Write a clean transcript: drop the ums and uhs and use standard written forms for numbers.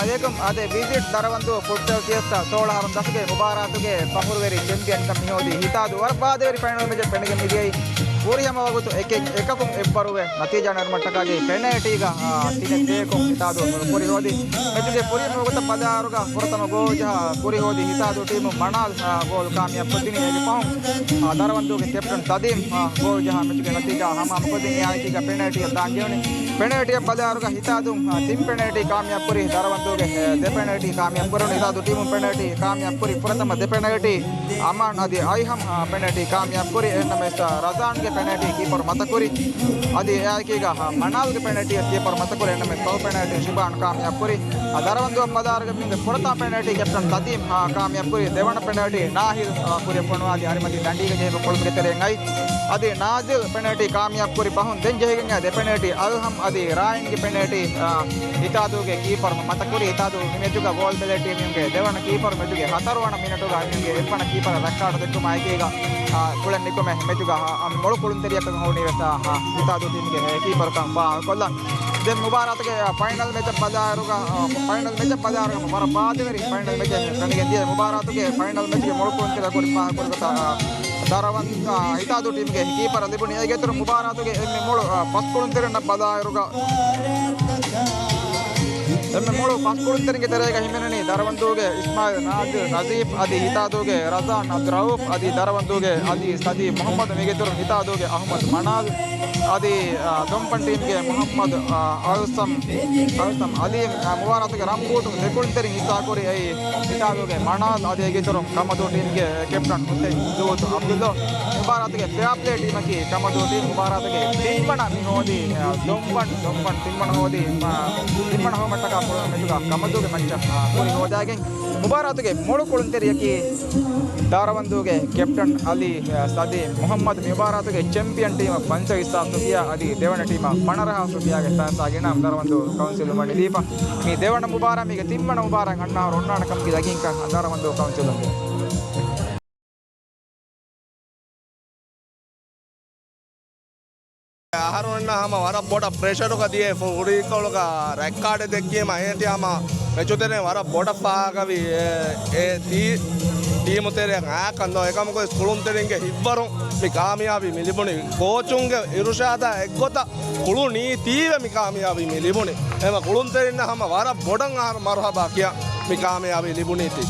ඒකම අද විසිට් දරවන්දු ෆුට්සල් සියස්ත 16 දශකයේ මුබාරාතුගේ පහුරුවේරි චැම්පියන් කම් නියෝදී හිතාදු වර්පාදේවරි ෆයිනල් මෙජ ಪೆಣಗೆ ಮಿದಿಯೈ ಪೂರಿಯಮ ವಗುತು එකකම් එබ්බරුවේ නතිජා නර්මට්ටකගේ ಪೆನಾಲ್ಟಿಗ ತಿನೆದೇಕು ಹಿತಾದು ಪೂರಿ ಹೋದಿ ಮೆಜುಗೆ ಪೂರಿಯಮ ವಗುತ ಪದಾರುಗ ಪುರತಮ ಗೋಜ ಪೂರಿ ಹೋದಿ ಹಿತಾದು ಟೀಮ್ ಮಣಾಲ್ ಗೋಲ್ ಕಾಮಿಯ ಪದಿನಿ ಹೇಗೆ ಪೌಂ ದರವಂದುಗೆ ಕ್ಯಾಪ್ಟನ್ ತದೀಮ್ ಗೋಲ್ ಜಹ ಮೆಜುಗೆ ನತಿಜಾ ಹಮ ಮಪದಿನಿ ಆಯ್ತಿಗ ಪೆನಾಲ್ಟಿ ದಾಂಜೇವನಿ ಪೆನಾಲ್ಟಿ ಪದಾರುಗ ಹಿತಾದು ತಿಮ್ ಪೆನಾಲ್ಟಿ ಕಾಮಿಯ ಪೂರಿ ದರವಂದುಗೆ ದೆ ಪೆನಾಲ್ಟಿ ಕಾಮಿಯ ಪುರನು ಹಿತಾದು ಟೀಮ್ ಪೆನಾಲ್ಟಿ ಕಾಮಿಯ ಪೂರಿ ಪುರತಮ ದೆ ಪೆನಾಲ್ಟಿ ಅಮಾನ್ ಅದಿ ಐಹಮ್ ಪೆನಾಲ್ಟಿ ಕಾಮಿಯ ಪೂರಿ ಎನ್ನಮೆಸ ರಜಾನ್ ಪೆನಾಲ್ಟಿ ಕೀಪರ್ ಮತಕುರಿ ಅದಿ ಯಾಕೀಗ ಮಣಾಲ್ಗೆ ಪೆನಾಲ್ಟಿ ಕೀಪರ್ ಮತಕುರಿ ಎನ್ನಮೆ ತೌ ಪೆನಾಲ್ಟಿ ಶಿಬಾನ್ ಕಾಮಿಯಾಬ್ ಕುರಿ ಅದರವಂದು ಪದಾರ್ಗ ಮಿಂದೆ ಪುರತಾ ಪೆನಾಲ್ಟಿ ಕ್ಯಾಪ್ಟನ್ ತದೀಮ್ ಕಾಮಿಯಾಬ್ ಕುರಿ ದೇವಣ ಪೆನಾಲ್ಟಿ ನಾಹಿಲ್ ಕುರಿ ಪಣವಾದಿ ಹರಿಮತಿ ದಂಡಿಗೆ ಜೇಬ ಕೊಳ್ಗೆ ತೆರೆಂಗೈ ಅದಿ ನಾಜಿಲ್ ಪೆನಾಲ್ಟಿ ಕಾಮಿಯಾಬ್ ಕುರಿ ಪಹುನ್ ದೆಂಜೆಗೆ ದೆ ಪೆನಾಲ್ಟಿ ಅಲ್ಹಮ್ ಅದಿ ರಾಯನ್ಗೆ ಪೆನಾಲ್ಟಿ ಹಿತಾದುಗೆ ಕೀಪರ್ ಮತಕುರಿ ಹಿತಾದು ಮೆಜುಗ ಗೋಲ್ ಬೆಲೆ ಟೀಮಿಗೆ ದೇವಣ ಕೀಪರ್ ಮೆಜುಗೆ 14 ಮಿನಿಟುಗ ನಿಮಗೆ ಎಪ್ಪಣ ಕೀಪರ್ ರೆಕಾರ್ಡ್ ದೆಕ್ಕು ಮಾಯ್ಕೀಗ ಕುಳನ್ ನಿಕೊಮೆ ಮೆಜುಗ ಮೊಳು ಕುಳುಂತೆರಿಯ ಹೋಣಿ ವೆಸ ಹಿತಾದು ಟೀಮಿಗೆ ಕೀಪರ್ ಕಂ ಬಾ ಕೊಲ್ಲನ್ ದೆನ್ ಮುಬಾರತ್ಗೆ ಫೈನಲ್ ಮ್ಯಾಚ್ ಪದಾರುಗ ಮರ ಬಾದಿವರಿ ಫೈನಲ್ ಮ್ಯಾಚ್ ಕಣಿಗೆ ದಿಯ ಮುಬಾರತ್ಗೆ ಫೈನಲ್ ಮ್ಯಾಚ್ಗೆ ಮೊಳು ಕುಳುಂತೆರ ಕೊಡ್ತಾ ದರವಂತ ಹಿತಾದು ಟೀಮ್ಗೆ ಕೀಪರ್ ಲಿಬುನಿ ಹೇಗೆತ್ತರು ಮುಬಾರತ್ಗೆ ಎಮ್ಮೆ ಮೊಳು ಫಸ್ಟ್ ಕುಳುಂತೆರನ್ನ ಪದಾರುಗ ಎಮ್ಮೆ ಮೊಳು ಫಸ್ಟ್ ಕುಳುಂತೆರಿಗೆ ತೆರೆಗ ಹಿಮೆನನಿ ದರವಂದುಗೆ ಇಸ್ಮಾಯಿಲ್ ನಾಜಿರ್ ನಜೀಫ್ ಅದಿ ಹಿತಾದುಗೆ ರಜಾನ್ ಅಬ್ದ್ ರೌಫ್ ಅದಿ ದರವಂದುಗೆ ಅದಿ ಸದಿ ಮೊಹಮ್ಮದ್ ಮೇಗೆತ್ತರು ಹಿತಾದುಗೆ ಅಹಮದ್ ಮನಾಲ್ ಅದಿ ದೊಂಪನ್ ಟೀಮ್ಗೆ ಮೊಹಮ್ಮದ್ ಅಲ್ಸಮ್ ಅಲಿ ಮುಬಾರತ್ಗೆ ರಂಬೂಟ್ ದೆಕುಳ್ತೆರಿ ಹಿತಾಕುರಿ ಐ ಹಿತಾದುಗೆ ಮನಾಲ್ ಅದಿ ಹೇಗೆತ್ತರು ಕಮದು ಟೀಮ್ಗೆ ಕ್ಯಾಪ್ಟನ್ ಹುಸೇನ್ ಜೂತ್ ಅಬ್ದುಲ್ಲಾ ಮುಬಾರತ್ಗೆ ಫ್ಯಾಪ್ಲೆ ಟೀಮಕ್ಕೆ ಕಮದು ಟೀಮ್ ಮುಬಾರತ್ಗೆ ತಿಮ್ಮಣ ಹೋದಿ ದೊಂಪನ್ ತಿಮ್ಮಣ ಹೋದಿ ತಿಮ್ಮಣ ಹೋಮಟ್ಟಕ ಮೆಜುಗ ಕಮದುಗೆ ಮಂಚ ಪೂರಿ ಹೋದಾಗೆ ಮುಬಾರತ್ಗೆ ಮೊಳು ಕುಳುಂತೆರಿಯಕ್ಕೆ ದಾರವಂದುಗೆ ಕ್ಯಾಪ್ಟನ್ ಅಲಿ ಸದಿ ಮೊಹಮ್ಮದ್ ಮುಬಾರತ್ಗೆ ಚಾಂಪಿಯನ್ ಟೀಮ್ ಪಂಚಹಿಸ್ಸಾ ಸುಫಿಯಾ ಅದಿ ದೇವಣ ಟೀಮ ಪಣರಹ ಸುಫಿಯಾಗೆ ಸಾಗಿನ ದಾರವಂದು ಕೌನ್ಸಿಲ್ ಮಾಡಿ ದೀಪ ಮೀ ದೇವಣ ಮುಬಾರ ಮೀಗೆ ತಿಮ್ಮಣ ಮುಬಾರ ಅಣ್ಣ ಅವರು ಒಣ್ಣಾಣ ಕಂಪಿದ ಅಗಿಂಕ ದಾರವಂದು ಕೌನ್ಸಿಲ್ ಅಂದೆ ආහාරවන්න හම වර බොඩ ප්‍රේෂර් එක දියේ ෆුරිකෝලක රෙකෝඩ් දෙකේ මහේටි හම මෙචුතේ වර බොඩ පාගවි ඒ ಟೀಮ್ ತೆರೆ ಹಾಕಂದೋ ಏಕಮಕ ಸ್ಕೂಲುನ್ ತೆರೆಂಗೆ ಇಬ್ಬರು ಮಿ ಕಾಮಯಾಬಿ ಮಿಲಿಬುಣಿ ಕೋಚುಂಗೆ ಇರುಷಾದ ಎಗ್ಗೊತ ಕುಳು ನೀ ತೀವೆ ಮಿ ಕಾಮಯಾಬಿ ಮಿಲಿಬುಣಿ ಎಮ ಕುಳುನ್ ತೆರೆನ್ನ ಹಮ ವರ ಬೊಡಂ ಆರ್ ಮರಹಬಾ ಕಿಯ ಮಿ ಕಾಮಯಾಬಿ ಲಿಬುಣಿತಿ